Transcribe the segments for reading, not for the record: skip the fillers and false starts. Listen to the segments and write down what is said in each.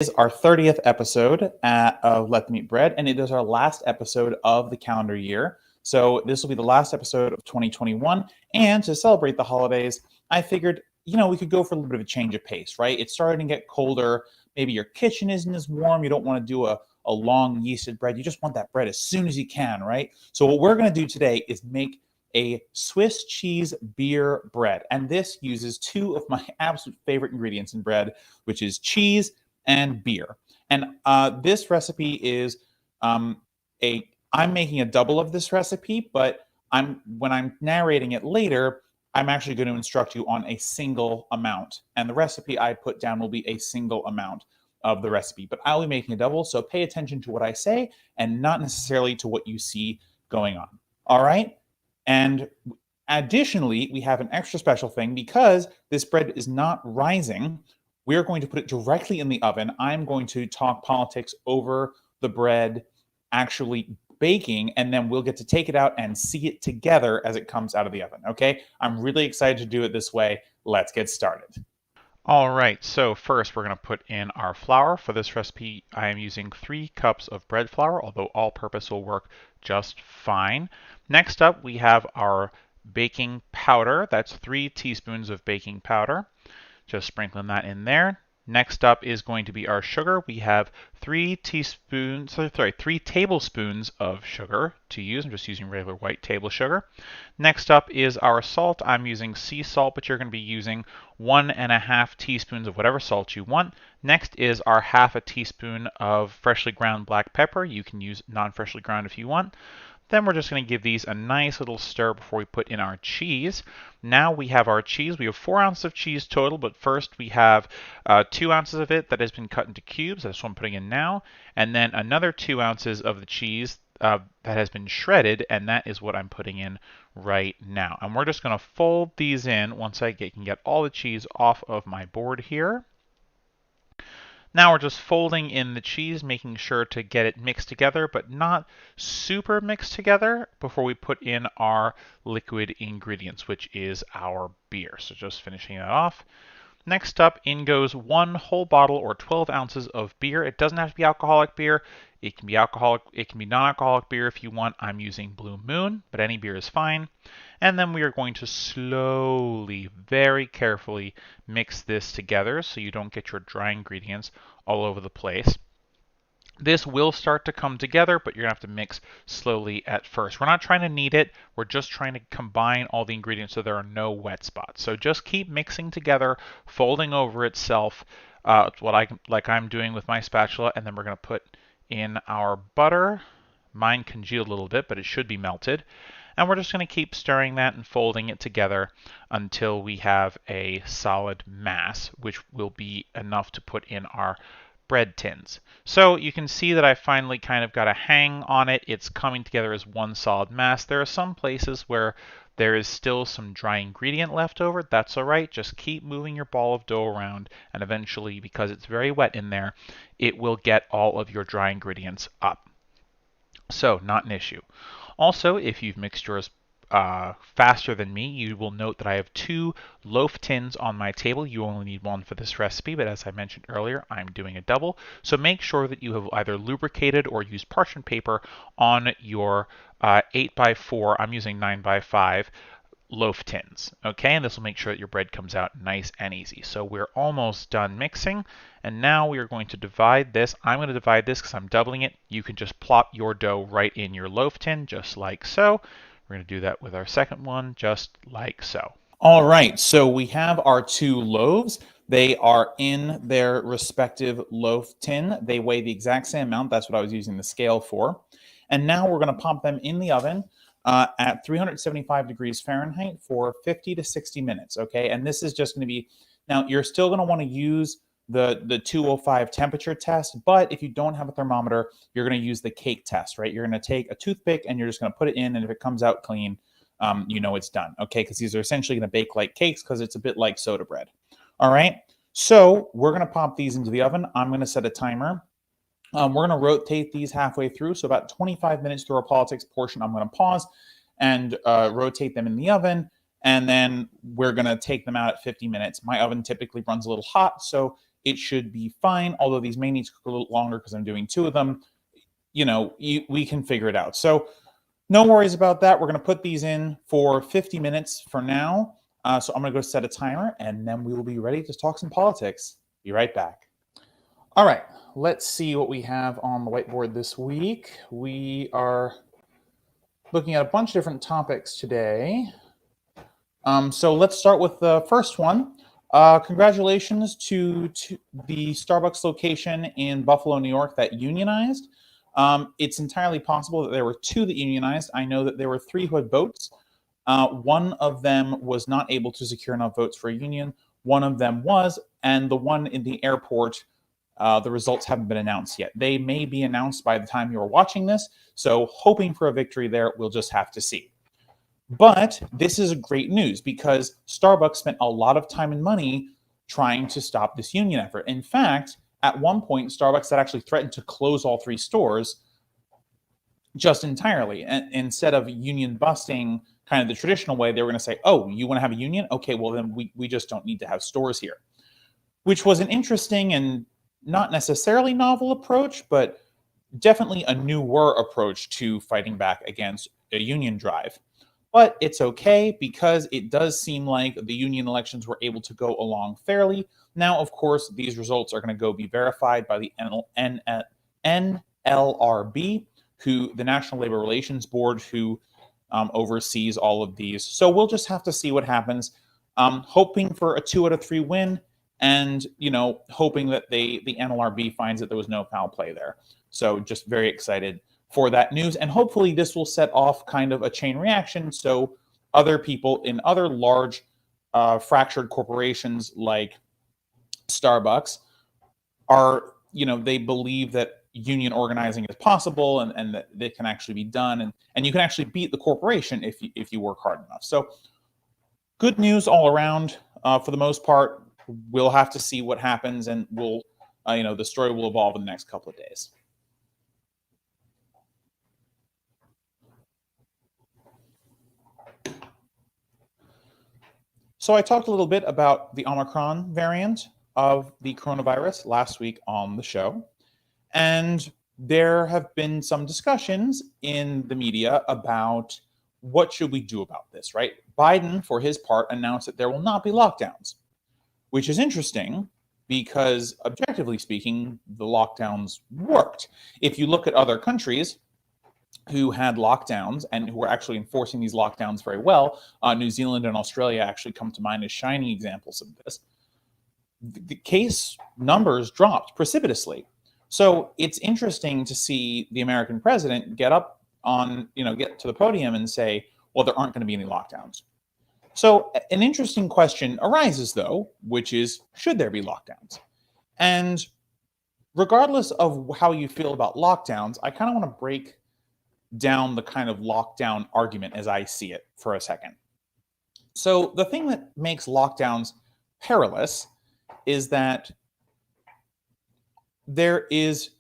Is our 30th episode of Let Them Eat Bread, and it is our last episode of the calendar year. So this will be the last episode of 2021. And to celebrate the holidays, I figured, we could go for a little bit of a change of pace, right? It's starting to get colder. Maybe your kitchen isn't as warm. You don't want to do a long yeasted bread. You just want that bread as soon as you can, right? So what we're going to do today is make a Swiss cheese beer bread. And this uses two of my absolute favorite ingredients in bread, which is cheese and beer. And this recipe is I'm making a double of this recipe, but when I'm narrating it later, I'm actually going to instruct you on a single amount. And the recipe I put down will be a single amount of the recipe, but I'll be making a double. So pay attention to what I say and not necessarily to what you see going on. All right. And additionally, we have an extra special thing because this bread is not rising. We're going to put it directly in the oven. I'm going to talk politics over the bread actually baking, and then we'll get to take it out and see it together as it comes out of the oven, okay? I'm really excited to do it this way. Let's get started. All right, so first we're going to put in our flour. For this recipe, I am using 3 cups of bread flour, although all-purpose will work just fine. Next up, we have our baking powder. That's 3 teaspoons of baking powder. Just sprinkling that in there. Next up is going to be our sugar. We have 3 tablespoons of sugar to use. I'm just using regular white table sugar. Next up is our salt. I'm using sea salt, but you're going to be using 1.5 teaspoons of whatever salt you want. Next is our 1/2 teaspoon of freshly ground black pepper. You can use non-freshly ground if you want. Then we're just going to give these a nice little stir before we put in our cheese. Now we have our cheese. We have 4 ounces of cheese total, but first we have 2 ounces of it that has been cut into cubes. That's what I'm putting in now. And then another 2 ounces of the cheese that has been shredded, and that is what I'm putting in right now. And we're just going to fold these in once I can get all the cheese off of my board here. Now we're just folding in the cheese, making sure to get it mixed together, but not super mixed together before we put in our liquid ingredients, which is our beer. So just finishing that off. Next up, in goes 1 whole bottle or 12 ounces of beer. It doesn't have to be alcoholic beer. It can be alcoholic, it can be non-alcoholic beer if you want. I'm using Blue Moon, but any beer is fine. And then we are going to slowly, very carefully mix this together so you don't get your dry ingredients all over the place. This will start to come together, but you're going to have to mix slowly at first. We're not trying to knead it. We're just trying to combine all the ingredients so there are no wet spots. So just keep mixing together, folding over itself, like I'm doing with my spatula, and then we're going to put in our butter. Mine congealed a little bit, but it should be melted. And we're just going to keep stirring that and folding it together until we have a solid mass, which will be enough to put in our bread tins. So you can see that I finally kind of got a hang on it. It's coming together as one solid mass. There are some places where there is still some dry ingredient left over. That's all right. Just keep moving your ball of dough around, and eventually, because it's very wet in there, it will get all of your dry ingredients up. So not an issue. Also, if you've mixed yours faster than me, you will note that I have 2 loaf tins on my table. You only need 1 for this recipe, but as I mentioned earlier, I'm doing a double. So make sure that you have either lubricated or used parchment paper on your 8x4, I'm using 9x5, loaf tins. Okay, and this will make sure that your bread comes out nice and easy. So we're almost done mixing, and now we are going to divide this. I'm going to divide this because I'm doubling it. You can just plop your dough right in your loaf tin, just like so. We're going to do that with our second one, just like so. All right, so we have our 2 loaves. They are in their respective loaf tin. They weigh the exact same amount. That's what I was using the scale for. And now we're going to pop them in the oven at 375 degrees Fahrenheit for 50 to 60 minutes, okay? And this is just going to be, now you're still going to want to use the 205 temperature test, but if you don't have a thermometer, you're going to use the cake test, right? You're going to take a toothpick and you're just going to put it in, and if it comes out clean, you know it's done, okay? Because these are essentially going to bake like cakes because it's a bit like soda bread. All right, so we're going to pop these into the oven. I'm going to set a timer. We're going to rotate these halfway through. So about 25 minutes through our politics portion, I'm going to pause and rotate them in the oven. And then we're going to take them out at 50 minutes. My oven typically runs a little hot, so it should be fine. Although these may need to cook a little longer because I'm doing 2 of them. We can figure it out. So no worries about that. We're going to put these in for 50 minutes for now. So I'm going to go set a timer, and then we will be ready to talk some politics. Be right back. All right, let's see what we have on the whiteboard this week. We are looking at a bunch of different topics today. So let's start with the first one. Congratulations to the Starbucks location in Buffalo, New York that unionized. It's entirely possible that there were 2 that unionized. I know that there were 3 who had votes. One of them was not able to secure enough votes for a union. One of them was, and the one in the airport, the results haven't been announced yet. They may be announced by the time you're watching this, so hoping for a victory there, we'll just have to see. But this is great news because Starbucks spent a lot of time and money trying to stop this union effort. In fact, at one point, Starbucks had actually threatened to close all 3 stores just entirely. And instead of union busting kind of the traditional way, they were going to say, oh, you want to have a union? Okay, well, then we just don't need to have stores here. Which was an interesting and not necessarily novel approach, but definitely a newer approach to fighting back against a union drive. But it's okay because it does seem like the union elections were able to go along fairly. Now, of course, these results are going to go be verified by the NLRB, the National Labor Relations Board, who oversees all of these. So we'll just have to see what happens. Hoping for a 2 out of 3 win, and hoping that the NLRB finds that there was no foul play there. So just very excited for that news, and hopefully this will set off kind of a chain reaction so other people in other large fractured corporations like Starbucks are, they believe that union organizing is possible and that it can actually be done, and you can actually beat the corporation if you work hard enough. So good news all around for the most part. We'll have to see what happens, and we'll, the story will evolve in the next couple of days. So I talked a little bit about the Omicron variant of the coronavirus last week on the show, and there have been some discussions in the media about what should we do about this, right? Biden, for his part, announced that there will not be lockdowns, which is interesting because, objectively speaking, the lockdowns worked. If you look at other countries who had lockdowns and who were actually enforcing these lockdowns very well, New Zealand and Australia actually come to mind as shining examples of this, the case numbers dropped precipitously. So it's interesting to see the American president get up on, get to the podium and say, well, there aren't going to be any lockdowns. So an interesting question arises, though, which is, should there be lockdowns? And regardless of how you feel about lockdowns, I kind of want to break down the kind of lockdown argument as I see it for a second. So the thing that makes lockdowns perilous is that there is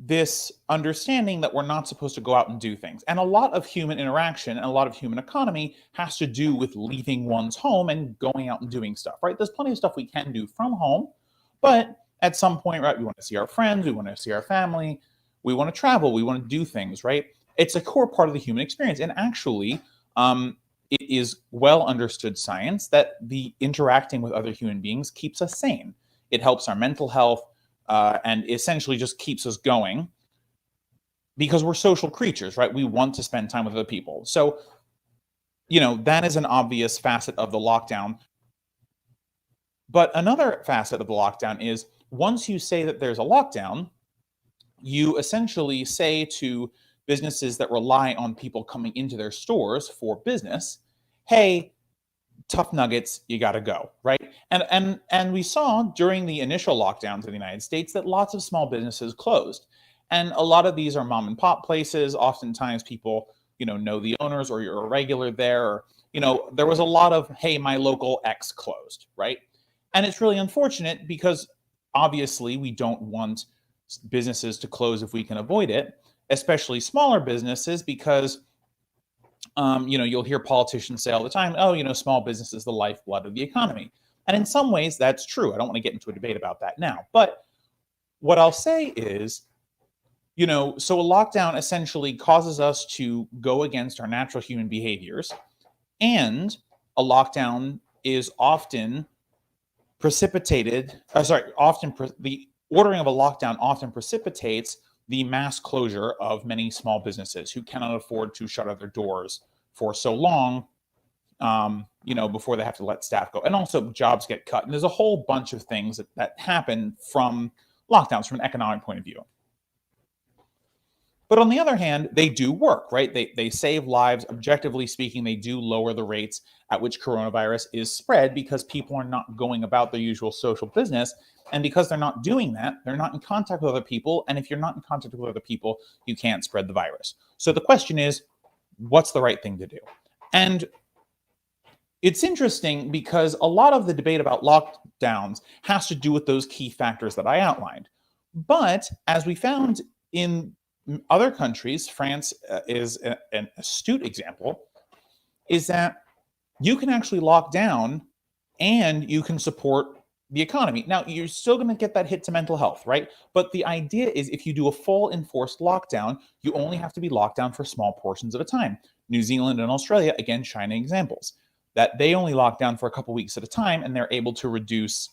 this understanding that we're not supposed to go out and do things. And a lot of human interaction and a lot of human economy has to do with leaving one's home and going out and doing stuff, right? There's plenty of stuff we can do from home, but at some point, right, we want to see our friends, we want to see our family, we want to travel, we want to do things, right? It's a core part of the human experience. And actually, it is well understood science that the interacting with other human beings keeps us sane. It helps our mental health, and essentially just keeps us going because we're social creatures, right? We want to spend time with other people. So, that is an obvious facet of the lockdown. But another facet of the lockdown is once you say that there's a lockdown, you essentially say to businesses that rely on people coming into their stores for business, hey, tough nuggets, you got to go, right? And we saw during the initial lockdowns in the United States that lots of small businesses closed. And a lot of these are mom and pop places. Oftentimes people, know the owners, or you're a regular there, or, there was a lot of, hey, my local X closed, right? And it's really unfortunate because obviously we don't want businesses to close if we can avoid it, especially smaller businesses, because you'll hear politicians say all the time, oh, small business is the lifeblood of the economy. And in some ways, that's true. I don't want to get into a debate about that now. But what I'll say is, so a lockdown essentially causes us to go against our natural human behaviors. And a lockdown is often the ordering of a lockdown often precipitates the mass closure of many small businesses who cannot afford to shut their doors for so long, before they have to let staff go. And also jobs get cut. And there's a whole bunch of things that happen from lockdowns from an economic point of view. But on the other hand, they do work, right? They save lives. Objectively speaking, they do lower the rates at which coronavirus is spread because people are not going about their usual social business. And because they're not doing that, they're not in contact with other people. And if you're not in contact with other people, you can't spread the virus. So the question is, what's the right thing to do? And it's interesting because a lot of the debate about lockdowns has to do with those key factors that I outlined. But as we found in other countries, France is an astute example, is that you can actually lock down and you can support the economy. Now, you're still going to get that hit to mental health, right? But the idea is if you do a full enforced lockdown, you only have to be locked down for small portions at a time. New Zealand and Australia, again, shining examples, that they only lock down for a couple weeks at a time and they're able to reduce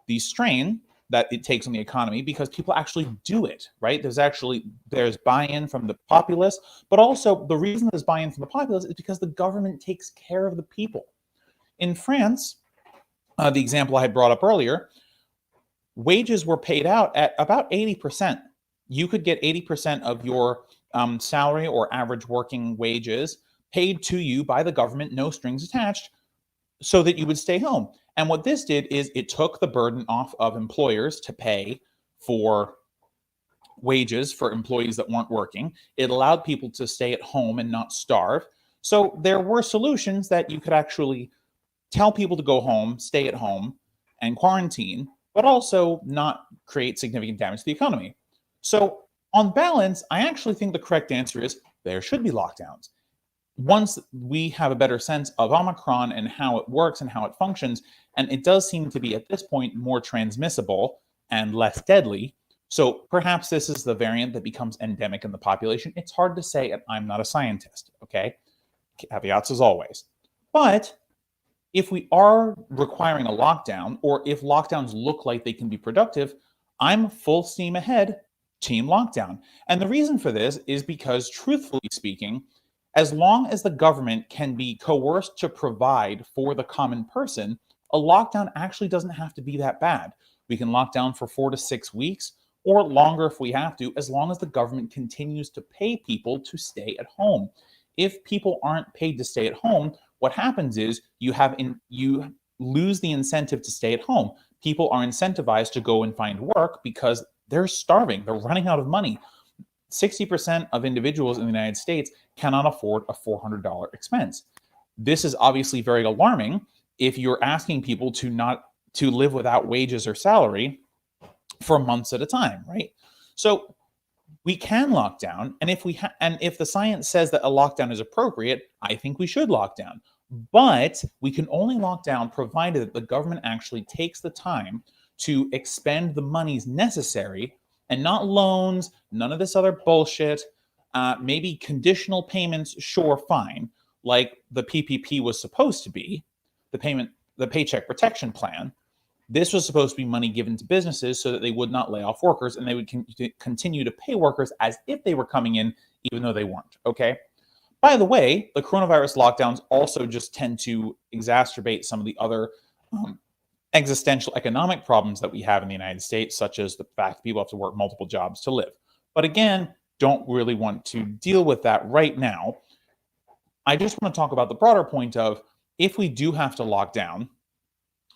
the strain that it takes on the economy because people actually do it, right? There's buy-in from the populace, but also the reason there's buy-in from the populace is because the government takes care of the people. In France, the example I had brought up earlier, wages were paid out at about 80%. You could get 80% of your salary or average working wages paid to you by the government, no strings attached, so that you would stay home. And what this did is it took the burden off of employers to pay for wages for employees that weren't working. It allowed people to stay at home and not starve. So there were solutions that you could actually tell people to go home, stay at home, and quarantine, but also not create significant damage to the economy. So on balance, I actually think the correct answer is there should be lockdowns. Once we have a better sense of Omicron and how it works and how it functions, and it does seem to be at this point more transmissible and less deadly. So perhaps this is the variant that becomes endemic in the population. It's hard to say, and I'm not a scientist, okay? Caveats as always. But if we are requiring a lockdown, or if lockdowns look like they can be productive, I'm full steam ahead, team lockdown. And the reason for this is because, truthfully speaking, as long as the government can be coerced to provide for the common person, a lockdown actually doesn't have to be that bad. We can lock down for 4 to 6 weeks or longer if we have to, as long as the government continues to pay people to stay at home. If people aren't paid to stay at home, what happens is you lose the incentive to stay at home. People are incentivized to go and find work because they're starving. They're running out of money. 60% of individuals in the United States cannot afford a $400 expense. This is obviously very alarming if you're asking people to live without wages or salary for months at a time, right? So we can lock down, and if the science says that a lockdown is appropriate, I think we should lock down. But we can only lock down provided that the government actually takes the time to expend the monies necessary, and not loans, none of this other bullshit. Maybe conditional payments, sure, fine, like the PPP was supposed to be, the Paycheck Protection Plan. This was supposed to be money given to businesses so that they would not lay off workers and they would continue to pay workers as if they were coming in, even though they weren't, okay? By the way, the coronavirus lockdowns also just tend to exacerbate some of the other existential economic problems that we have in the United States, such as the fact that people have to work multiple jobs to live. But again, don't really want to deal with that right now. I just want to talk about the broader point of, if we do have to lock down,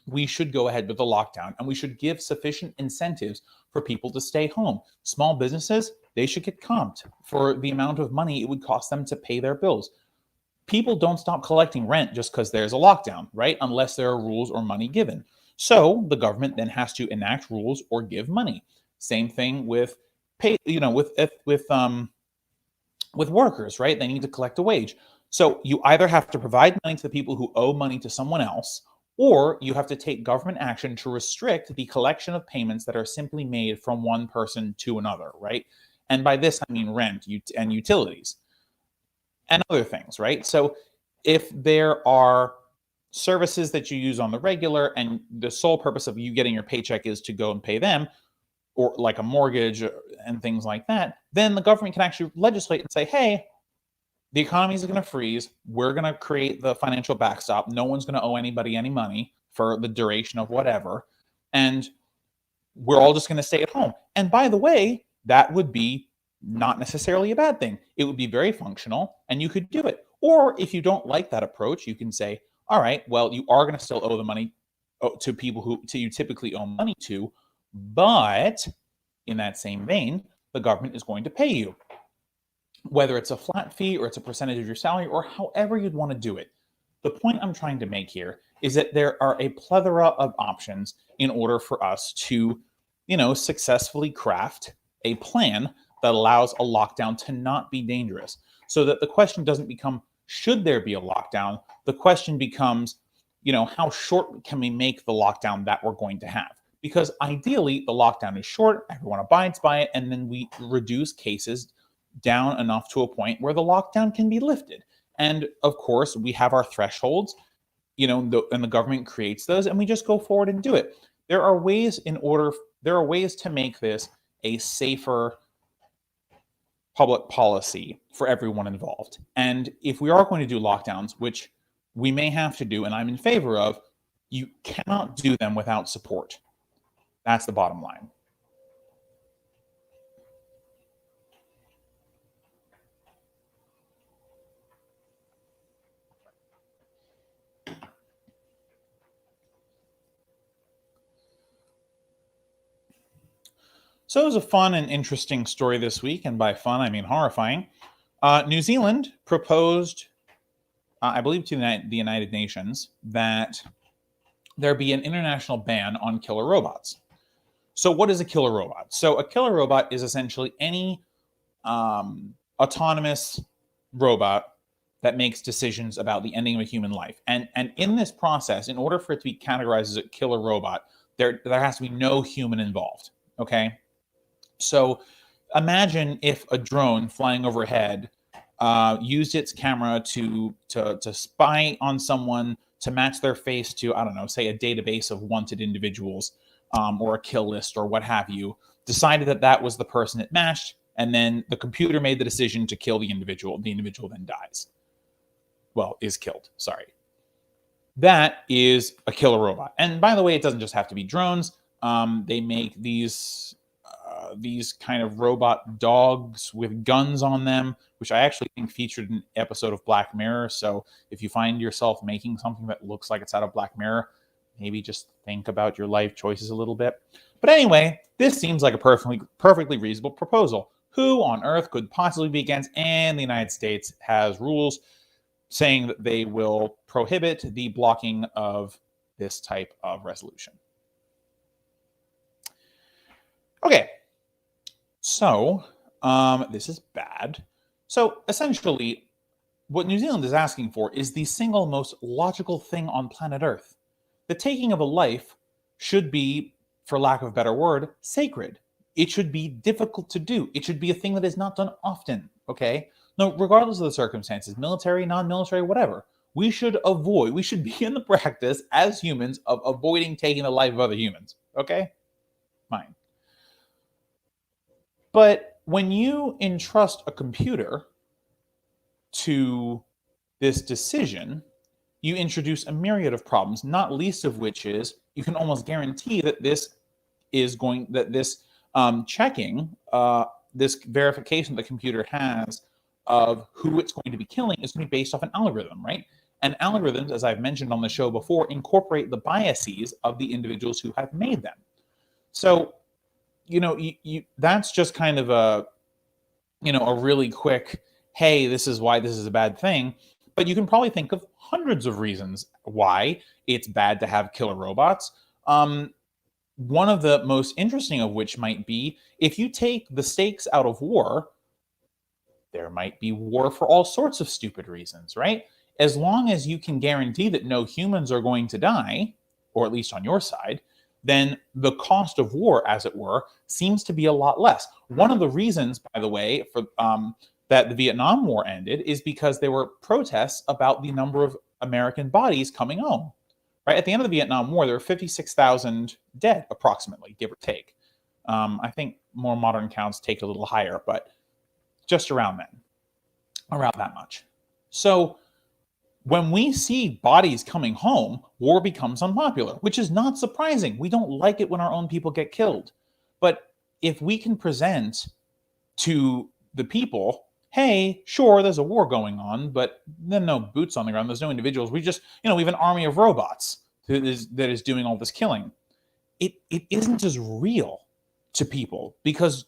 we should go ahead with the lockdown, and we should give sufficient incentives for people to stay home. Small businesses, they should get comped for the amount of money it would cost them to pay their bills. People don't stop collecting rent just because there's a lockdown, right? Unless there are rules or money given. So the government then has to enact rules or give money. Same thing with with workers, right? They need to collect a wage. So you either have to provide money to the people who owe money to someone else, or you have to take government action to restrict the collection of payments that are simply made from one person to another, right? And by this, I mean rent and utilities and other things, right? So if there are services that you use on the regular and the sole purpose of you getting your paycheck is to go and pay them, or like a mortgage and things like that, then the government can actually legislate and say, hey, the economy is going to freeze. We're going to create the financial backstop. No one's going to owe anybody any money for the duration of whatever. And we're all just going to stay at home. And by the way, that would be not necessarily a bad thing. It would be very functional and you could do it. Or if you don't like that approach, you can say, all right, well, you are going to still owe the money to people who you typically owe money to, but in that same vein, the government is going to pay you, whether it's a flat fee or it's a percentage of your salary or however you'd want to do it. The point I'm trying to make here is that there are a plethora of options in order for us to, successfully craft a plan that allows a lockdown to not be dangerous. So that the question doesn't become, should there be a lockdown? The question becomes, how short can we make the lockdown that we're going to have? Because ideally, the lockdown is short, everyone abides by it, and then we reduce cases down enough to a point where the lockdown can be lifted. And of course, we have our thresholds, and the government creates those, and we just go forward and do it. There are ways to make this a safer public policy for everyone involved. And if we are going to do lockdowns, which we may have to do, and I'm in favor of, you cannot do them without support. That's the bottom line. So it was a fun and interesting story this week, and by fun, I mean horrifying. New Zealand proposed, I believe to the United Nations, that there be an international ban on killer robots. So what is a killer robot? So a killer robot is essentially any autonomous robot that makes decisions about the ending of a human life. And in this process, in order for it to be categorized as a killer robot, there has to be no human involved, okay? So imagine if a drone flying overhead used its camera to spy on someone, to match their face to, I don't know, say a database of wanted individuals, or a kill list or what have you, decided that that was the person it matched, and then the computer made the decision to kill the individual. The individual then dies. Well, is killed, sorry. That is a killer robot. And by the way, it doesn't just have to be drones. They make these kind of robot dogs with guns on them, which I actually think featured an episode of Black Mirror. So if you find yourself making something that looks like it's out of Black Mirror, maybe just think about your life choices a little bit. But anyway, this seems like a perfectly reasonable proposal. Who on earth could possibly be against? And the United States has rules saying that they will prohibit the blocking of this type of resolution. Okay, so this is bad. So essentially, what New Zealand is asking for is the single most logical thing on planet Earth. The taking of a life should be, for lack of a better word, sacred. It should be difficult to do. It should be a thing that is not done often, okay? Now, regardless of the circumstances, military, non-military, whatever, we should be in the practice as humans of avoiding taking the life of other humans, okay? Fine. But when you entrust a computer to this decision, you introduce a myriad of problems, not least of which is you can almost guarantee that this checking, this verification the computer has of who it's going to be killing is going to be based off an algorithm, right? And algorithms, as I've mentioned on the show before, incorporate the biases of the individuals who have made them. So, that's just kind of a really quick, hey, this is why this is a bad thing. But you can probably think of hundreds of reasons why it's bad to have killer robots. One of the most interesting of which might be, if you take the stakes out of war, there might be war for all sorts of stupid reasons, right? as long as you can guarantee that no humans are going to die, or at least on your side, then the cost of war, as it were, seems to be a lot less. One of the reasons, by the way, for that the Vietnam War ended is because there were protests about the number of American bodies coming home. Right at the end of the Vietnam War, there were 56,000 dead, approximately, give or take. I think more modern counts take it a little higher, but just around then, around that much. So when we see bodies coming home, war becomes unpopular, which is not surprising. We don't like it when our own people get killed. But if we can present to the people, hey, sure, there's a war going on, but then no boots on the ground, there's no individuals. We just, we have an army of robots that is doing all this killing. It isn't as real to people because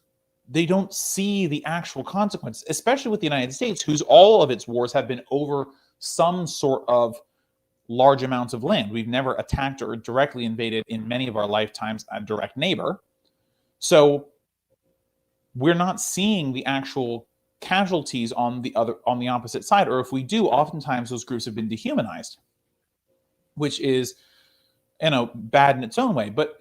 they don't see the actual consequences, especially with the United States, whose all of its wars have been over some sort of large amounts of land. We've never attacked or directly invaded in many of our lifetimes a direct neighbor. So we're not seeing the actual casualties on the opposite side, or if we do, oftentimes those groups have been dehumanized, which is bad in its own way. But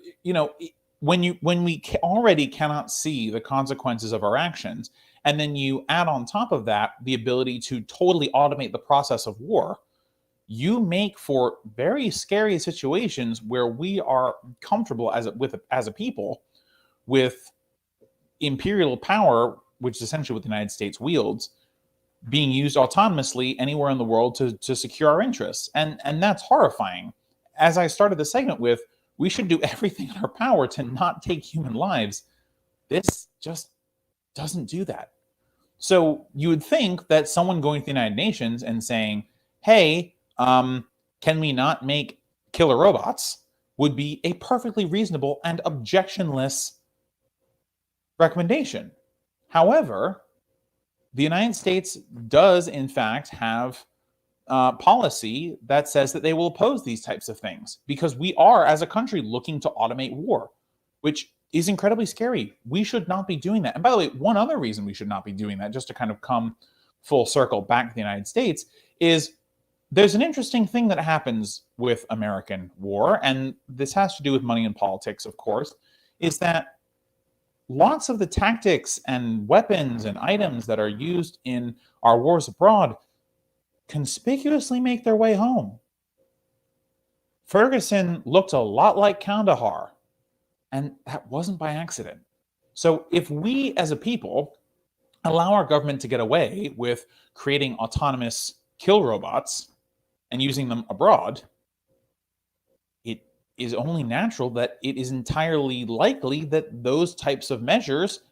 when we already cannot see the consequences of our actions, and then you add on top of that the ability to totally automate the process of war, you make for very scary situations where we are comfortable as a people with imperial power, which is essentially what the United States wields, being used autonomously anywhere in the world to secure our interests. And that's horrifying. As I started the segment with, we should do everything in our power to not take human lives. This just doesn't do that. So you would think that someone going to the United Nations and saying, hey, can we not make killer robots, would be a perfectly reasonable and objectionless recommendation. However, the United States does, in fact, have policy that says that they will oppose these types of things because we are, as a country, looking to automate war, which is incredibly scary. We should not be doing that. And by the way, one other reason we should not be doing that, just to kind of come full circle back to the United States, is there's an interesting thing that happens with American war, and this has to do with money and politics, of course, is that lots of the tactics and weapons and items that are used in our wars abroad conspicuously make their way home. Ferguson looked a lot like Kandahar, and that wasn't by accident. So if we as a people allow our government to get away with creating autonomous kill robots and using them abroad, it is only natural that it is entirely likely that those types of measures,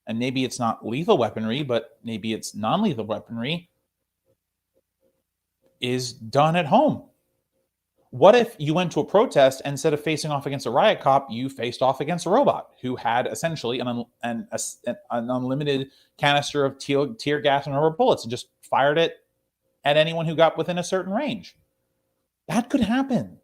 and maybe it's not lethal weaponry, but maybe it's non-lethal weaponry, is done at home. What if you went to a protest and instead of facing off against a riot cop, you faced off against a robot who had essentially an unlimited canister of tear gas and rubber bullets and just fired it at anyone who got within a certain range? That could happen.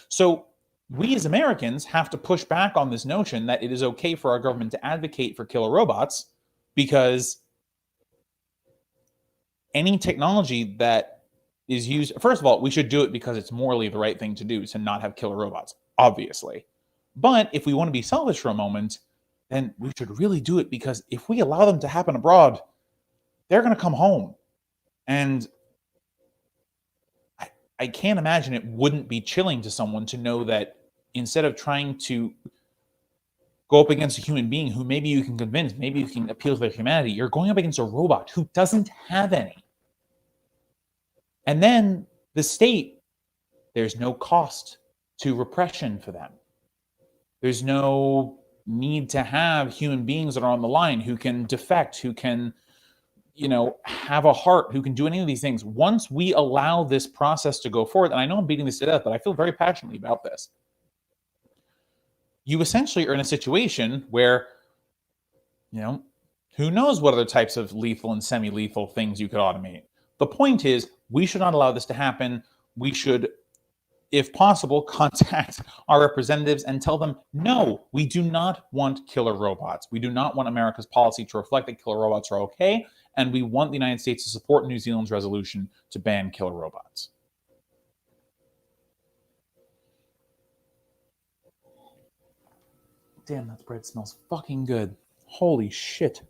So we as Americans have to push back on this notion that it is okay for our government to advocate for killer robots, because any technology that is used, first of all, we should do it because it's morally the right thing to do to not have killer robots, obviously. But if we want to be selfish for a moment, then we should really do it because if we allow them to happen abroad, they're going to come home. And I can't imagine it wouldn't be chilling to someone to know that instead of trying to go up against a human being who maybe you can convince, maybe you can appeal to their humanity, you're going up against a robot who doesn't have any. And then the state, there's no cost to repression for them. There's no need to have human beings that are on the line who can defect, who can, have a heart, who can do any of these things. Once we allow this process to go forward, and I know I'm beating this to death, but I feel very passionately about this, you essentially are in a situation where, who knows what other types of lethal and semi-lethal things you could automate. The point is, we should not allow this to happen. We should if possible, contact our representatives and tell them, no, we do not want killer robots. We do not want America's policy to reflect that killer robots are okay, and we want the United States to support New Zealand's resolution to ban killer robots. Damn, that bread smells fucking good. Holy shit.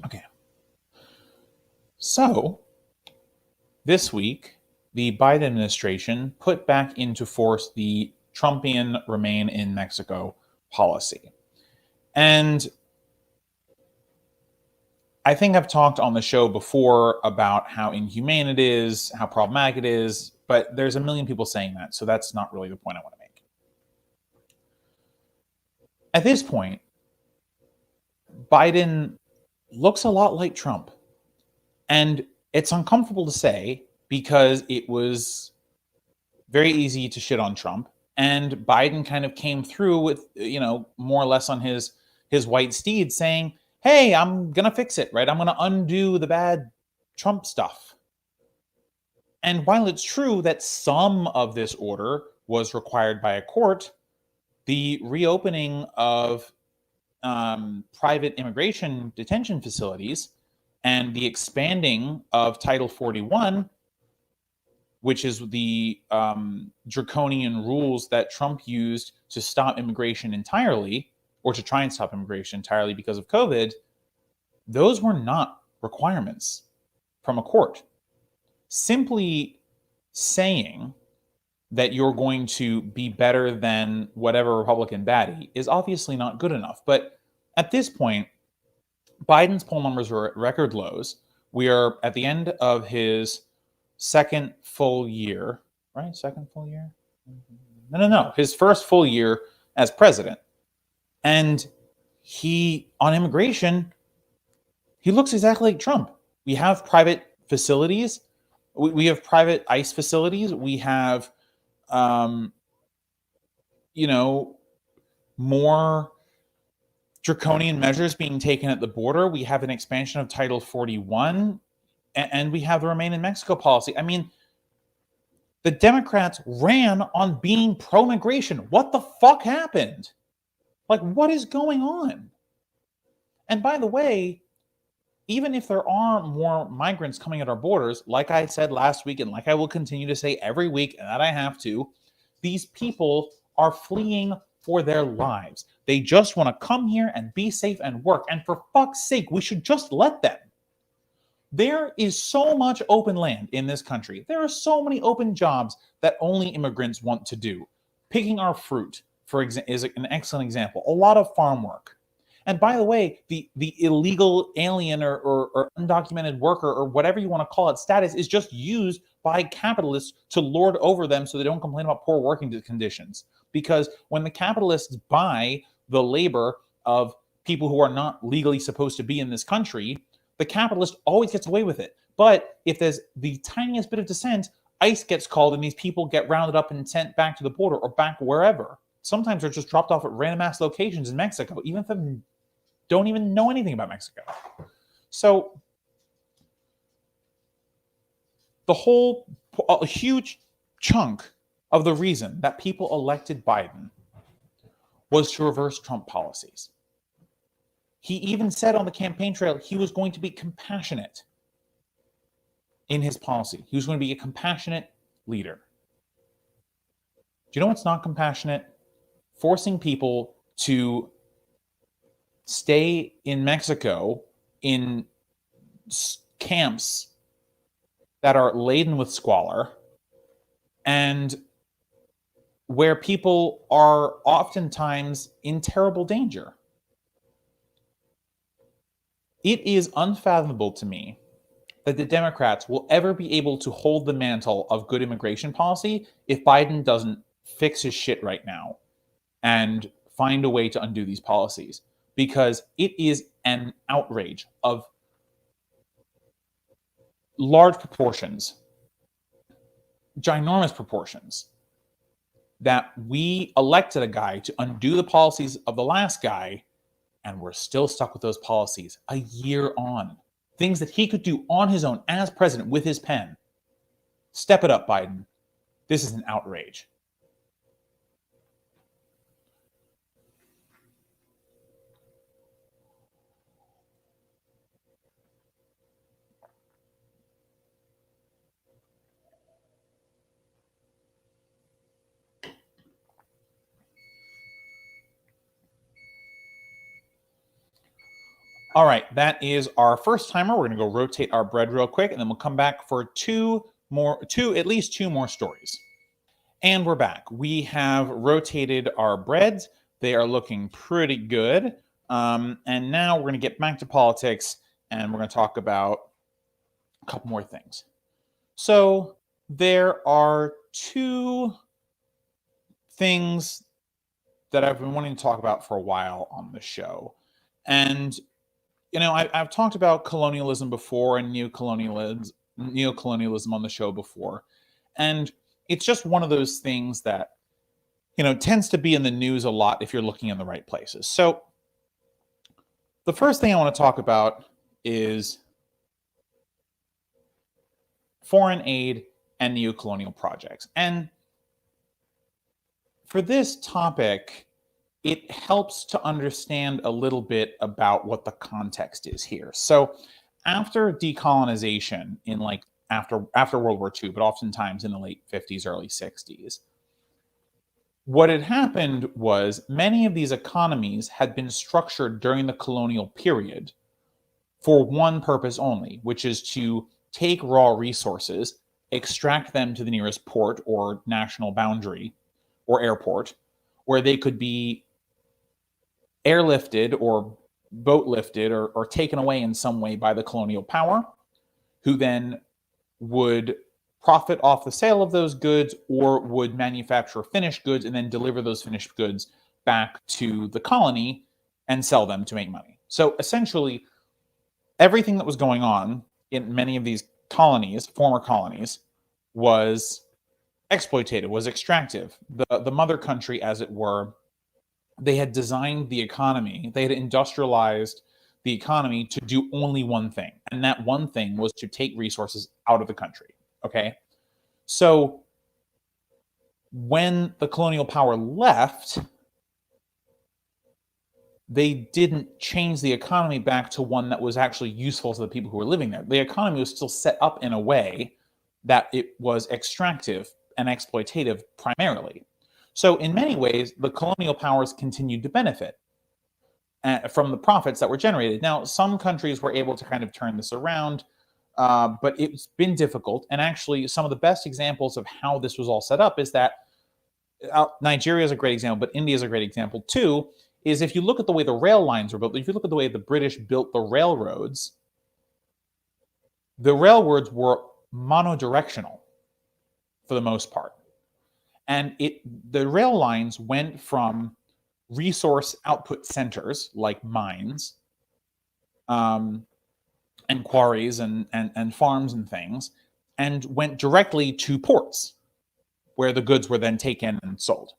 Okay. So, this week, the Biden administration put back into force the Trumpian Remain in Mexico policy. And I think I've talked on the show before about how inhumane it is, how problematic it is, but there's a million people saying that, so that's not really the point I want to make. At this point, Biden looks a lot like Trump. And it's uncomfortable to say because it was very easy to shit on Trump. And Biden kind of came through with, more or less on his white steed saying, hey, I'm going to fix it, right? I'm going to undo the bad Trump stuff. And while it's true that some of this order was required by a court, the reopening of private immigration detention facilities and the expanding of Title 41, which is the draconian rules that Trump used to stop immigration entirely, or to try and stop immigration entirely because of COVID, those were not requirements from a court. Simply saying that you're going to be better than whatever Republican baddie is obviously not good enough. But at this point, Biden's poll numbers are at record lows. We are at the end of his second full year, right? Second full year? No. His first full year as president. And on immigration, he looks exactly like Trump. We have private facilities. We have private ICE facilities. We have, more draconian measures being taken at the border. We have an expansion of Title 41, and we have the Remain in Mexico policy. I mean, the Democrats ran on being pro-migration. What the fuck happened? Like, what is going on? And by the way, even if there are more migrants coming at our borders, like I said last week, and like I will continue to say every week, and that I have to, these people are fleeing for their lives. They just want to come here and be safe and work. And for fuck's sake, we should just let them. There is so much open land in this country. There are so many open jobs that only immigrants want to do. Picking our fruit, for example, is an excellent example. A lot of farm work. And by the way, the illegal alien or undocumented worker or whatever you want to call it status is just used by capitalists to lord over them so they don't complain about poor working conditions. Because when the capitalists buy the labor of people who are not legally supposed to be in this country, the capitalist always gets away with it. But if there's the tiniest bit of dissent, ICE gets called and these people get rounded up and sent back to the border or back wherever. Sometimes they're just dropped off at random ass locations in Mexico, even if they don't even know anything about Mexico. So a huge chunk of the reason that people elected Biden was to reverse Trump policies. He even said on the campaign trail he was going to be compassionate in his policy. He was going to be a compassionate leader. Do you know what's not compassionate? Forcing people to stay in Mexico in camps that are laden with squalor and where people are oftentimes in terrible danger. It is unfathomable to me that the Democrats will ever be able to hold the mantle of good immigration policy if Biden doesn't fix his shit right now and find a way to undo these policies. Because it is an outrage of large proportions, ginormous proportions, that we elected a guy to undo the policies of the last guy, and we're still stuck with those policies a year on. Things that he could do on his own as president with his pen. Step it up, Biden. This is an outrage. All right, that is our first timer. We're going to go rotate our bread real quick, and then we'll come back for at least two more stories. And we're back. We have rotated our breads. They are looking pretty good. And now we're going to get back to politics, and we're going to talk about a couple more things. So there are two things that I've been wanting to talk about for a while on the show. And I've talked about colonialism before and neocolonialism on the show before. And it's just one of those things that, tends to be in the news a lot if you're looking in the right places. So the first thing I want to talk about is foreign aid and neocolonial projects. And for this topic, it helps to understand a little bit about what the context is here. So after decolonization after World War II, but oftentimes in the late 50s, early 60s, what had happened was many of these economies had been structured during the colonial period for one purpose only, which is to take raw resources, extract them to the nearest port or national boundary or airport, where they could be airlifted or boat lifted or taken away in some way by the colonial power, who then would profit off the sale of those goods or would manufacture finished goods and then deliver those finished goods back to the colony and sell them to make money. So essentially, everything that was going on in many of these colonies, former colonies, was exploitative, was extractive. The mother country, as it were, they had designed the economy, they had industrialized the economy to do only one thing. And that one thing was to take resources out of the country. Okay. So when the colonial power left, they didn't change the economy back to one that was actually useful to the people who were living there. The economy was still set up in a way that it was extractive and exploitative primarily. So in many ways, the colonial powers continued to benefit from the profits that were generated. Now, some countries were able to kind of turn this around, but it's been difficult. And actually, some of the best examples of how this was all set up is that Nigeria is a great example, but India is a great example too, is if you look at the way the rail lines were built, if you look at the way the British built the railroads were monodirectional for the most part. And the rail lines went from resource output centers like mines and quarries and farms and things, and went directly to ports where the goods were then taken and sold.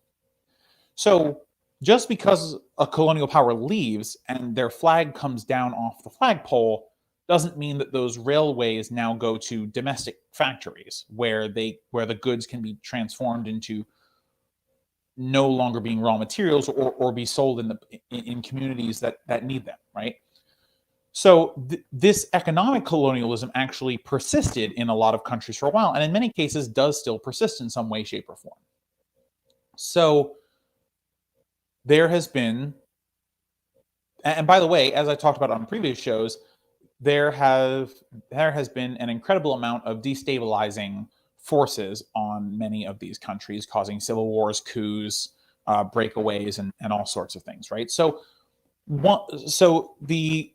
So just because a colonial power leaves and their flag comes down off the flagpole doesn't mean that those railways now go to domestic factories where the goods can be transformed into no longer being raw materials or be sold in communities that need them, right? So this economic colonialism actually persisted in a lot of countries for a while, and in many cases does still persist in some way, shape, or form. So there has been, and by the way, as I talked about on previous shows, there has been an incredible amount of destabilizing forces on many of these countries, causing civil wars, coups, breakaways, and all sorts of things, right? So the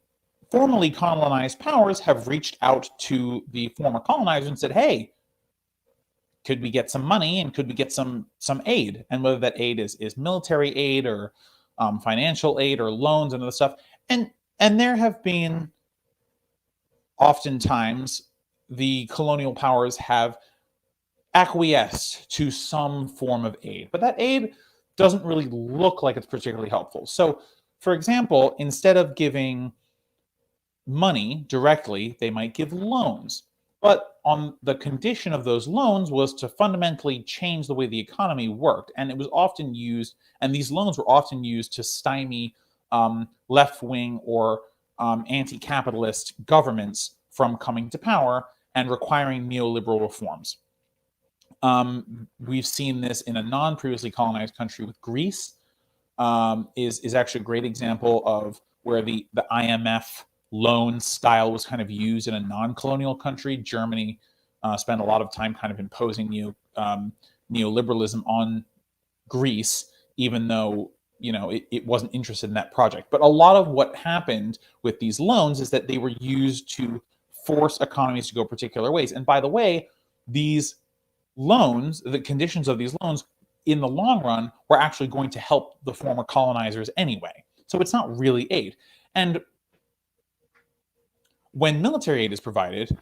formerly colonized powers have reached out to the former colonizers and said, hey, could we get some money and could we get some aid? And whether that aid is military aid or financial aid or loans and other stuff. And there have been, oftentimes, the colonial powers have acquiesced to some form of aid, but that aid doesn't really look like it's particularly helpful. So, for example, instead of giving money directly, they might give loans. But on the condition of those loans was to fundamentally change the way the economy worked. And it was often used, and these loans were often used to stymie left wing or anti capitalist governments from coming to power and requiring neoliberal reforms. We've seen this in a non previously colonized country with Greece, is actually a great example of where the IMF loan style was kind of used in a non-colonial country. Germany spent a lot of time kind of imposing neoliberalism on Greece, even though it wasn't interested in that project. But a lot of what happened with these loans is that they were used to force economies to go particular ways. And by the way, these loans, the conditions of these loans in the long run were actually going to help the former colonizers anyway. So it's not really aid. And when military aid is provided,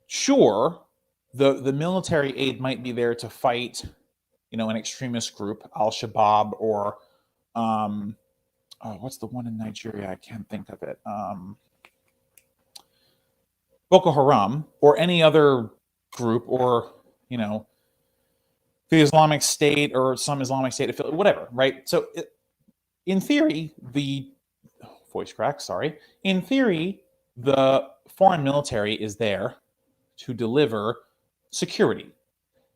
sure, the military aid might be there to fight, an extremist group, Al-Shabaab, or what's the one in Nigeria? I can't think of it. Boko Haram, or any other group, or the Islamic State or some Islamic State affiliate, whatever, right? So in theory, in theory, the foreign military is there to deliver security.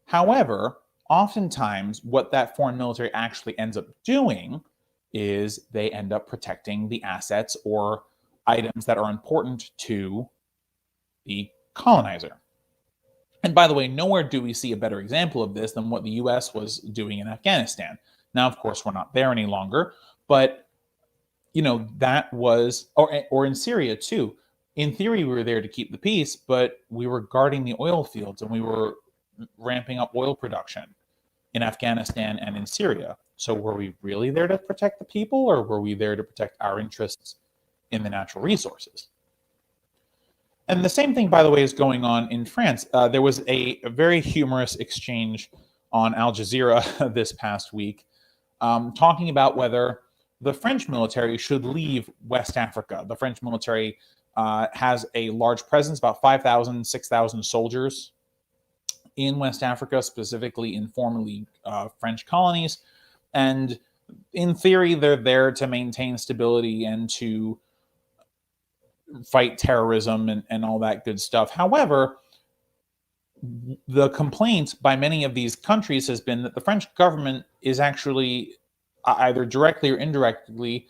However, oftentimes what that foreign military actually ends up doing is they end up protecting the assets or items that are important to the colonizer. And by the way, nowhere do we see a better example of this than what the US was doing in Afghanistan. Now, of course, we're not there any longer, but that was, or in Syria too. In theory, we were there to keep the peace, but we were guarding the oil fields and we were ramping up oil production in Afghanistan and in Syria. So were we really there to protect the people, or were we there to protect our interests in the natural resources? And the same thing, by the way, is going on in France. There was a very humorous exchange on Al Jazeera this past week, talking about whether the French military should leave West Africa. The French military has a large presence, about 5,000, 6,000 soldiers in West Africa, specifically in formerly French colonies. And in theory, they're there to maintain stability and to fight terrorism and all that good stuff. However, the complaint by many of these countries has been that the French government is actually either directly or indirectly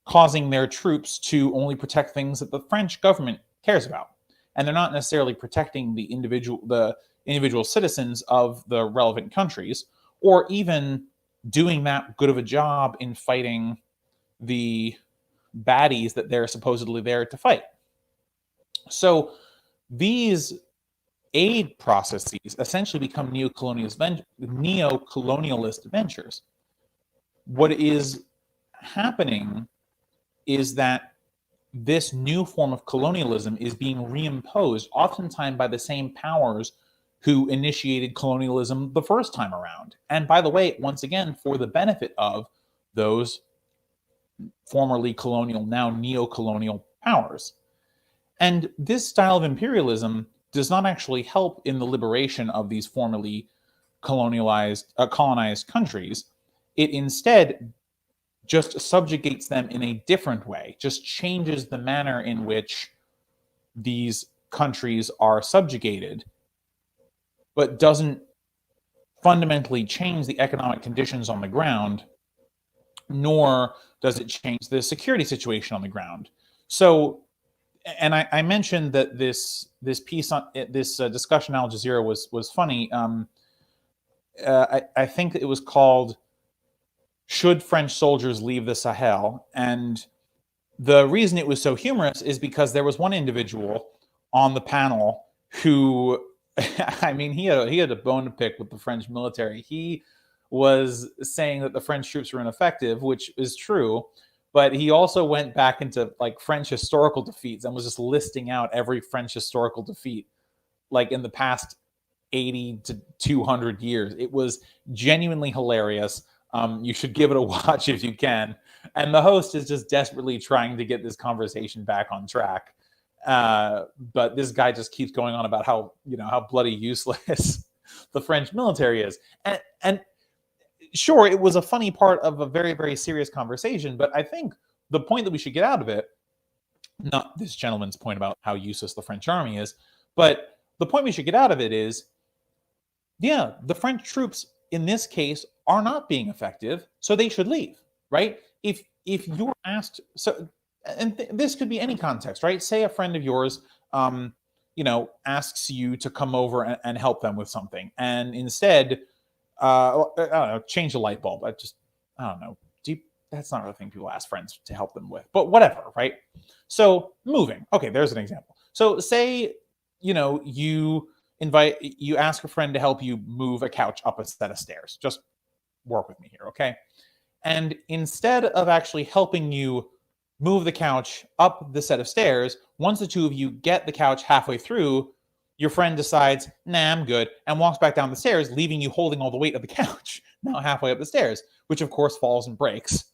causing their troops to only protect things that the French government cares about. And they're not necessarily protecting the individual citizens of the relevant countries, or even doing that good of a job in fighting the baddies that they're supposedly there to fight. So these aid processes essentially become neocolonialist ventures. What is happening is that this new form of colonialism is being reimposed, oftentimes by the same powers who initiated colonialism the first time around. And by the way, once again, for the benefit of those formerly colonial, now neocolonial powers. And this style of imperialism does not actually help in the liberation of these formerly colonized countries. It instead just subjugates them in a different way, just changes the manner in which these countries are subjugated, but doesn't fundamentally change the economic conditions on the ground, nor does it change the security situation on the ground. So, and I mentioned that this piece on this discussion Al Jazeera was funny. I think it was called "Should French Soldiers Leave the Sahel?" And the reason it was so humorous is because there was one individual on the panel who, I mean, he had a bone to pick with the French military. He was saying that the French troops were ineffective, which is true, but he also went back into like French historical defeats and was just listing out every French historical defeat, like in the past 80 to 200 years. It was genuinely hilarious. You should give it a watch if you can. And the host is just desperately trying to get this conversation back on track. But this guy just keeps going on about how bloody useless the French military is. And sure, it was a funny part of a very, very serious conversation, but I think the point that we should get out of it, not this gentleman's point about how useless the French army is, but the point we should get out of it is, yeah, the French troops in this case are not being effective, so they should leave, right? If you're asked, so, and this could be any context, right? Say a friend of yours, asks you to come over and help them with something, and instead, I don't know, change a light bulb. I don't know. That's not really a thing people ask friends to help them with, but whatever, right? So moving. Okay, there's an example. So say, you ask a friend to help you move a couch up a set of stairs. Just work with me here, okay? And instead of actually helping you move the couch up the set of stairs, once the two of you get the couch halfway through, your friend decides, nah, I'm good, and walks back down the stairs, leaving you holding all the weight of the couch, now halfway up the stairs, which of course falls and breaks.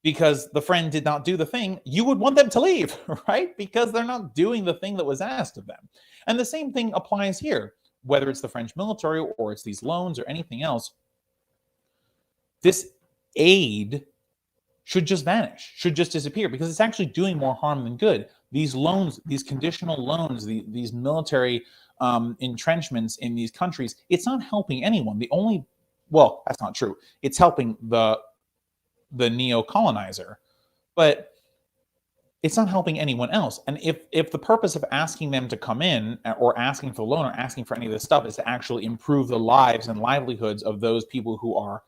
Because the friend did not do the thing, you would want them to leave, right? Because they're not doing the thing that was asked of them. And the same thing applies here, whether it's the French military or it's these loans or anything else. This aid should just vanish, should just disappear, because it's actually doing more harm than good. These loans, these conditional loans, these military entrenchments in these countries, it's not helping anyone. That's not true. It's helping the neo-colonizer, but it's not helping anyone else. And if the purpose of asking them to come in or asking for a loan or asking for any of this stuff is to actually improve the lives and livelihoods of those people who are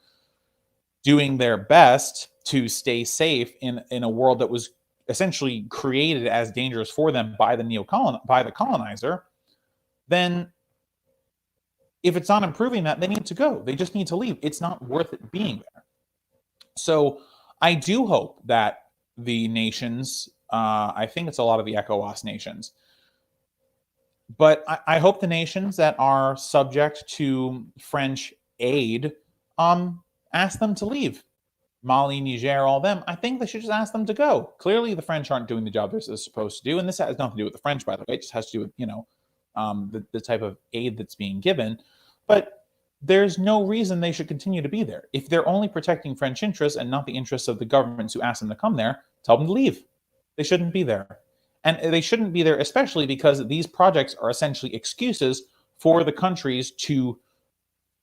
doing their best to stay safe in a world that was essentially created as dangerous for them by the colonizer, then if it's not improving that, they need to go. They just need to leave. It's not worth it being there. So I do hope that the nations, I think it's a lot of the ECOWAS nations, but I hope the nations that are subject to French aid ask them to leave. Mali, Niger, all them, I think they should just ask them to go. Clearly, the French aren't doing the job they're supposed to do, and this has nothing to do with the French, by the way. It just has to do with, the type of aid that's being given. But there's no reason they should continue to be there. If they're only protecting French interests and not the interests of the governments who asked them to come there, tell them to leave. They shouldn't be there. And they shouldn't be there, especially because these projects are essentially excuses for the countries to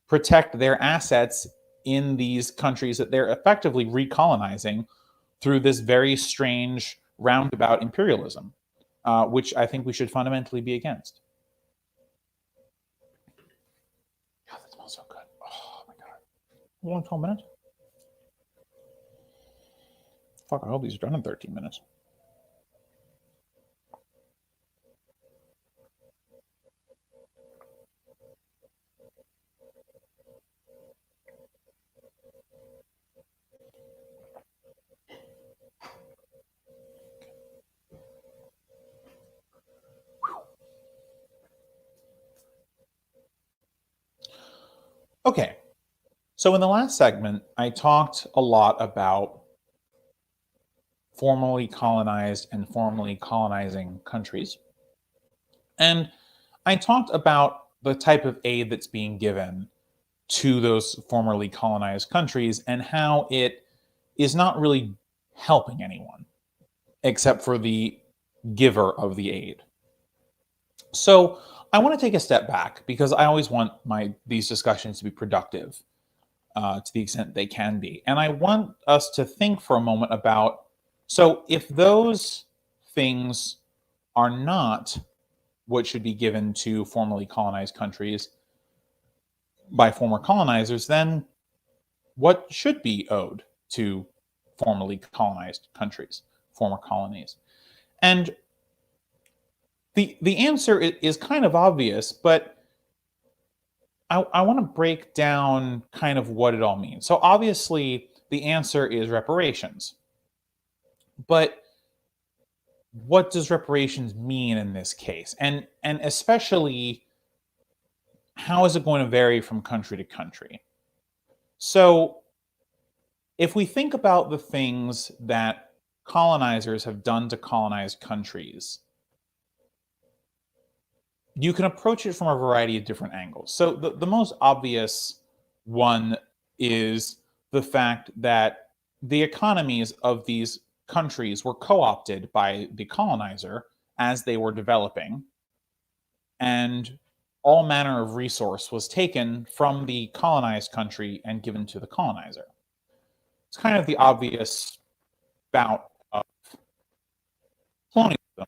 protect their assets in these countries that they're effectively recolonizing through this very strange roundabout imperialism, which I think we should fundamentally be against. God, that smells so good. Oh my God. Only 12 minutes? Fuck, I hope these are done in 13 minutes. Okay, so in the last segment, I talked a lot about formerly colonized and formerly colonizing countries. And I talked about the type of aid that's being given to those formerly colonized countries and how it is not really helping anyone except for the giver of the aid. So I want to take a step back because I always want these discussions to be productive to the extent they can be. And I want us to think for a moment about, so if those things are not what should be given to formerly colonized countries by former colonizers, then what should be owed to formerly colonized countries, former colonies? And the answer is kind of obvious, but I want to break down kind of what it all means. So obviously, the answer is reparations. But what does reparations mean in this case? And especially how is it going to vary from country to country? So, if we think about the things that colonizers have done to colonized countries, you can approach it from a variety of different angles. So, the most obvious one is the fact that the economies of these countries were co opted by the colonizer as they were developing, and all manner of resource was taken from the colonized country and given to the colonizer. It's kind of the obvious bout of colonialism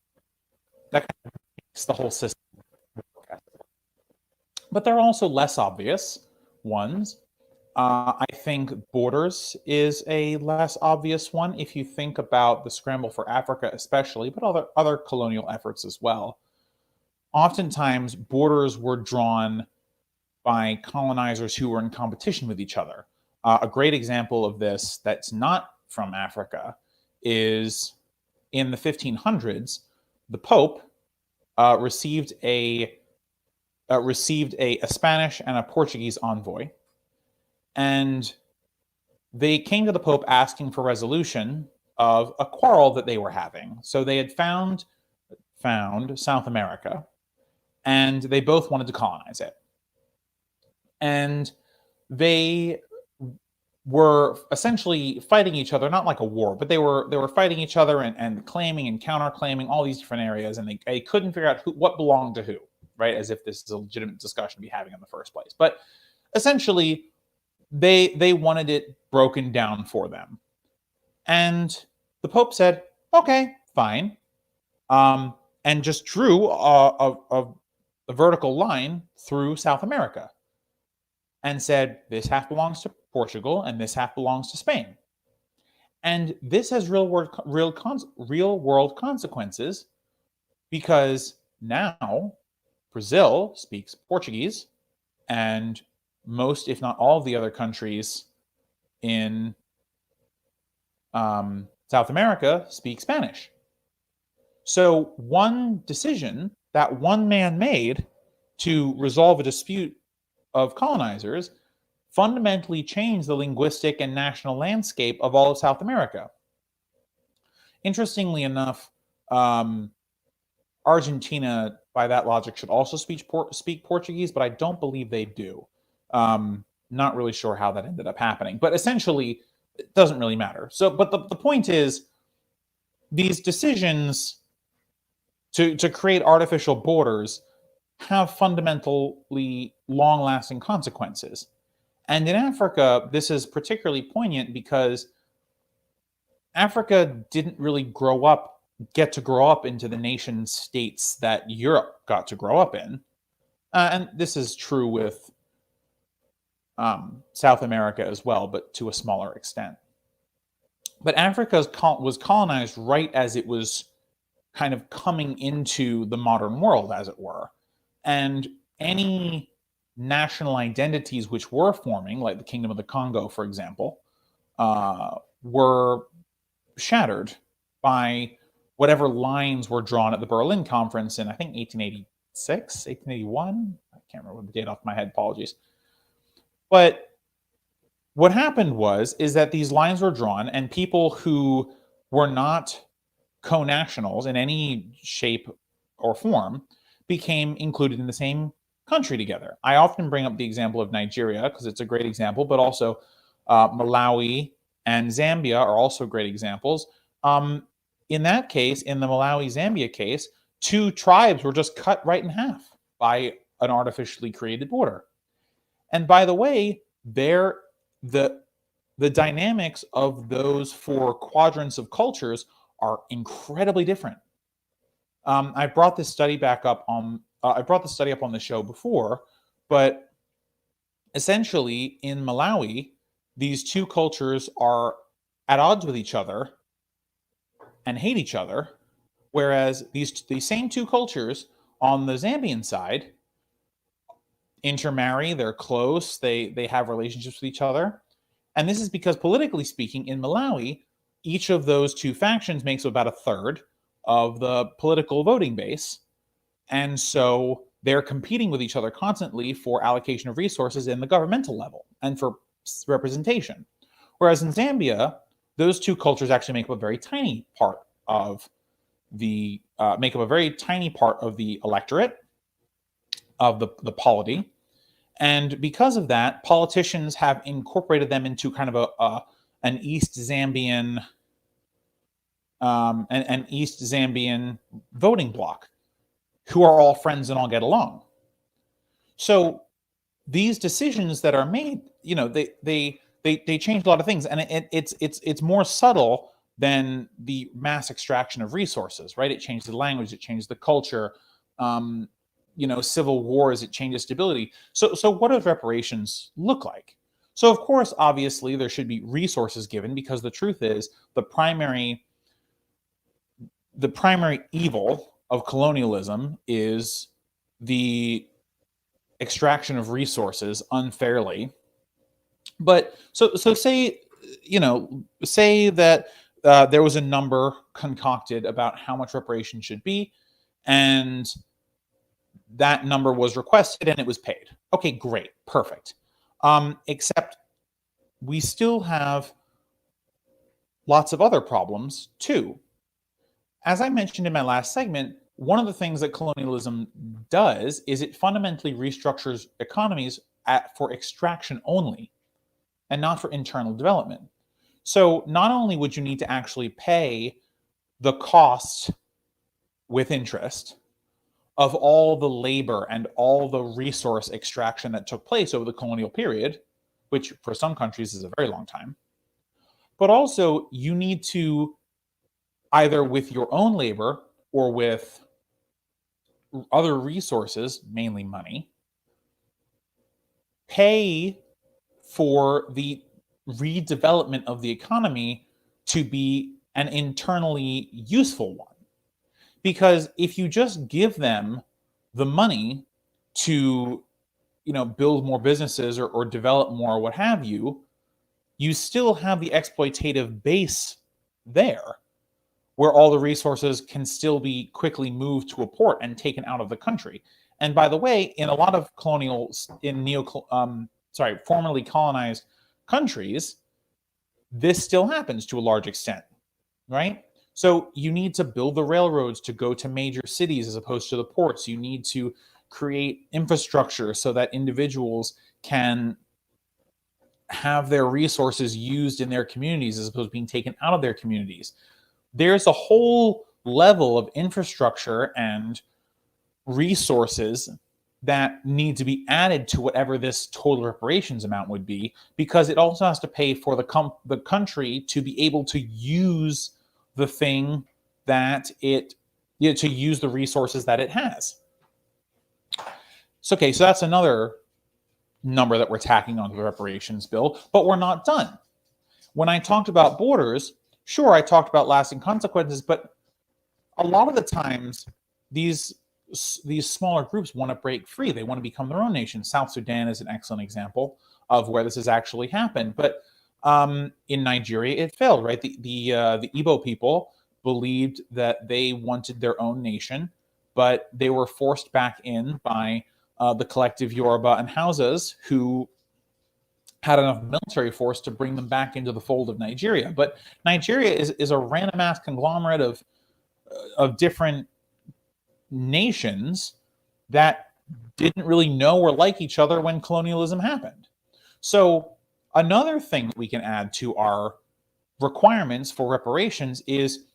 that kind of makes the whole system work. But there are also less obvious ones. I think borders is a less obvious one if you think about the scramble for Africa, especially, but other colonial efforts as well. Oftentimes, borders were drawn by colonizers who were in competition with each other. A great example of this that's not from Africa is in the 1500s, the Pope received a Spanish and a Portuguese envoy, and they came to the Pope asking for resolution of a quarrel that they were having. So they had found South America, and they both wanted to colonize it. And they were essentially fighting each other, not like a war, but they were fighting each other and claiming and counterclaiming all these different areas, and they couldn't figure out what belonged to who, right? As if this is a legitimate discussion to be having in the first place. But essentially, they wanted it broken down for them. And the Pope said, okay, fine. And just drew a vertical line through South America and said, this half belongs to Portugal and this half belongs to Spain. And this has real world consequences, because now Brazil speaks Portuguese, and most, if not all, of the other countries in South America speak Spanish. So one decision that one man made to resolve a dispute of colonizers fundamentally changed the linguistic and national landscape of all of South America. Interestingly enough, Argentina, by that logic, should also speak Portuguese, but I don't believe they do. Not really sure how that ended up happening, but essentially, it doesn't really matter. So, but the point is, these decisions to create artificial borders have fundamentally long-lasting consequences. And in Africa, this is particularly poignant because Africa didn't really get to grow up into the nation states that Europe got to grow up in. And this is true with South America as well, but to a smaller extent. But Africa was colonized right as it was kind of coming into the modern world, as it were. And any national identities which were forming, like the Kingdom of the Congo, for example, were shattered by whatever lines were drawn at the Berlin Conference in, I think, 1886, 1881. I can't remember the date off my head, apologies. But what happened is that these lines were drawn, and people who were not co-nationals in any shape or form became included in the same country together. I often bring up the example of Nigeria because it's a great example, but also Malawi and Zambia are also great examples. In that case, in the Malawi-Zambia case, two tribes were just cut right in half by an artificially created border. And by the way, the dynamics of those four quadrants of cultures are incredibly different. I brought this study up on the show before, but essentially in Malawi, these two cultures are at odds with each other and hate each other, whereas these same two cultures on the Zambian side intermarry, they're close, they have relationships with each other. And this is because, politically speaking, in Malawi, each of those two factions makes about a third of the political voting base. And so they're competing with each other constantly for allocation of resources in the governmental level and for representation. Whereas in Zambia, those two cultures actually make up a very tiny part of the electorate of the polity, and because of that, politicians have incorporated them into kind of an East Zambian an East Zambian voting bloc, who are all friends and all get along. So these decisions that are made, they change a lot of things, and it's more subtle than the mass extraction of resources, right? It changes the language, it changes the culture, civil wars, it changes stability. So what does reparations look like? So of course, obviously, there should be resources given, because the truth is the primary evil of colonialism is the extraction of resources unfairly. But so say that there was a number concocted about how much reparation should be, and that number was requested and it was paid. Okay, great, perfect. Except we still have lots of other problems too. As I mentioned in my last segment, one of the things that colonialism does is it fundamentally restructures economies for extraction only, and not for internal development. So not only would you need to actually pay the cost with interest of all the labor and all the resource extraction that took place over the colonial period, which for some countries is a very long time, but also you need to, either with your own labor or with other resources, mainly money, pay for the redevelopment of the economy to be an internally useful one. Because if you just give them the money to, build more businesses or develop more, or what have you, you still have the exploitative base there, where all the resources can still be quickly moved to a port and taken out of the country. And by the way, in a lot of formerly colonized countries, this still happens to a large extent, right? So you need to build the railroads to go to major cities as opposed to the ports. You need to create infrastructure so that individuals can have their resources used in their communities as opposed to being taken out of their communities. There's a whole level of infrastructure and resources that need to be added to whatever this total reparations amount would be, because it also has to pay for the country to be able to use the thing that to use the resources that it has. So that's another number that we're tacking onto the reparations bill, but we're not done. When I talked about borders, sure, I talked about lasting consequences, but a lot of the times these smaller groups want to break free. They want to become their own nation. South Sudan is an excellent example of where this has actually happened. But in Nigeria, it failed, right? The Igbo people believed that they wanted their own nation, but they were forced back in by the collective Yoruba and Hausas, who had enough military force to bring them back into the fold of Nigeria. But Nigeria is a random ass conglomerate of different nations that didn't really know or like each other when colonialism happened. So another thing that we can add to our requirements for reparations is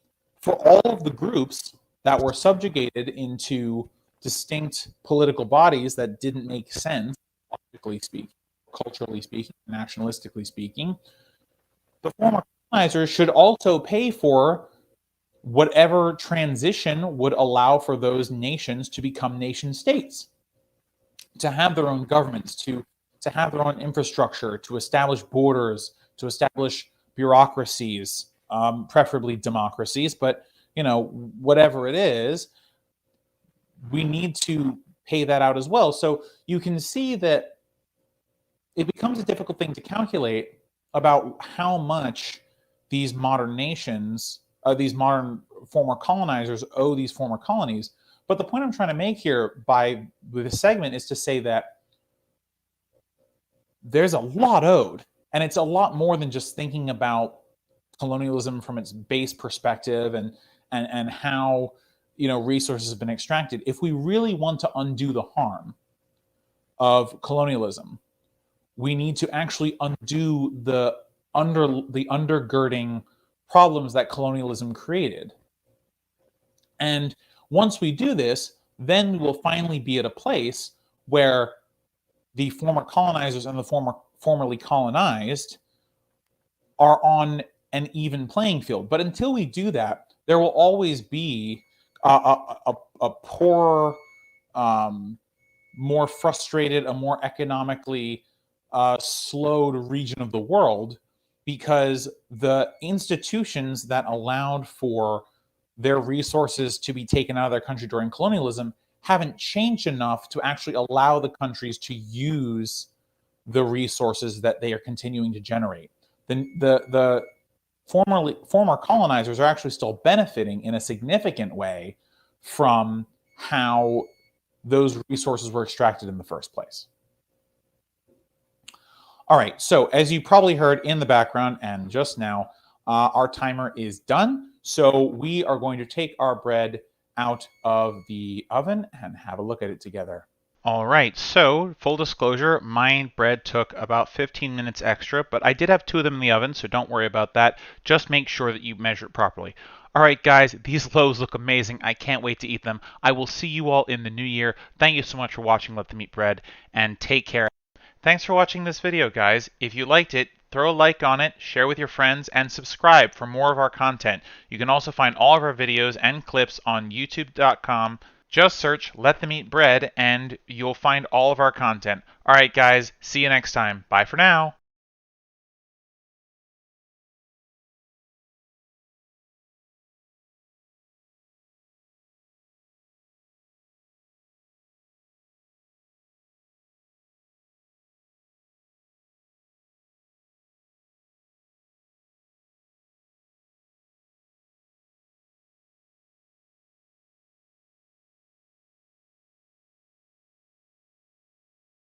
for all of the groups that were subjugated into distinct political bodies that didn't make sense, politically speaking, culturally speaking, nationalistically speaking, the former colonizers should also pay for whatever transition would allow for those nations to become nation states, to have their own governments, to have their own infrastructure, to establish borders, to establish bureaucracies, preferably democracies, but whatever it is, we need to pay that out as well. So you can see that it becomes a difficult thing to calculate about how much these modern nations, these modern former colonizers owe these former colonies. But the point I'm trying to make here with this segment is to say that there's a lot owed, and it's a lot more than just thinking about colonialism from its base perspective and how resources have been extracted. If we really want to undo the harm of colonialism, we need to actually undo the undergirding problems that colonialism created. And once we do this, then we will finally be at a place where the former colonizers and the formerly colonized are on an even playing field. But until we do that, there will always be a poorer, more frustrated, a more economically slowed region of the world, because the institutions that allowed for their resources to be taken out of their country during colonialism haven't changed enough to actually allow the countries to use the resources that they are continuing to generate. The former colonizers are actually still benefiting in a significant way from how those resources were extracted in the first place. All right, so as you probably heard in the background and just now, our timer is done. So we are going to take our bread out of the oven and have a look at it together. All right, so full disclosure, my bread took about 15 minutes extra, but I did have 2 of them in the oven, so don't worry about that. Just make sure that you measure it properly. All right, guys, these loaves look amazing. I can't wait to eat them. I will see you all in the new year. Thank you so much for watching Let Them Eat Bread, and take care. Thanks for watching this video, guys. If you liked it, throw a like on it, share with your friends, and subscribe for more of our content. You can also find all of our videos and clips on youtube.com. Just search Let Them Eat Bread and you'll find all of our content. All right, guys, see you next time. Bye for now.